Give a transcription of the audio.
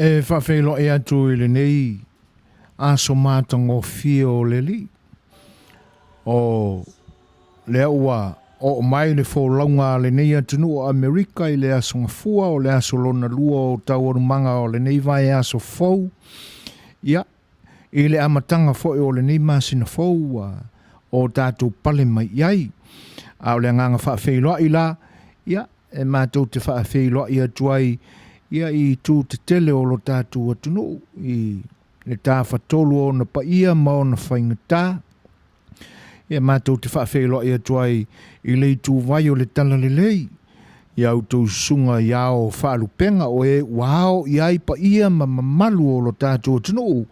E whawhelo e atu i le nei a so mātango fio le li. O le ua o mai le wholaunga le nei atunu o Amerika i le aso ngafua o le aso lona lua o tau orumanga o le nei vai aso fau. Ia, i le amatanga fo o le nei masina fau o tātou pale mai iai. A o le nganga whawhelo i la, ia, e mātou te whawhelo i atuai ia i tū te tele o lo tātou atunu i le tā whatolu o na paia ma o na whaingatā. Ia mātou te whawhelo i atuai i le tū vai o le tala le lei. Ia autou sunga iao whaalupenga o e wao i ai paia ma mamalu o lo tātou atunu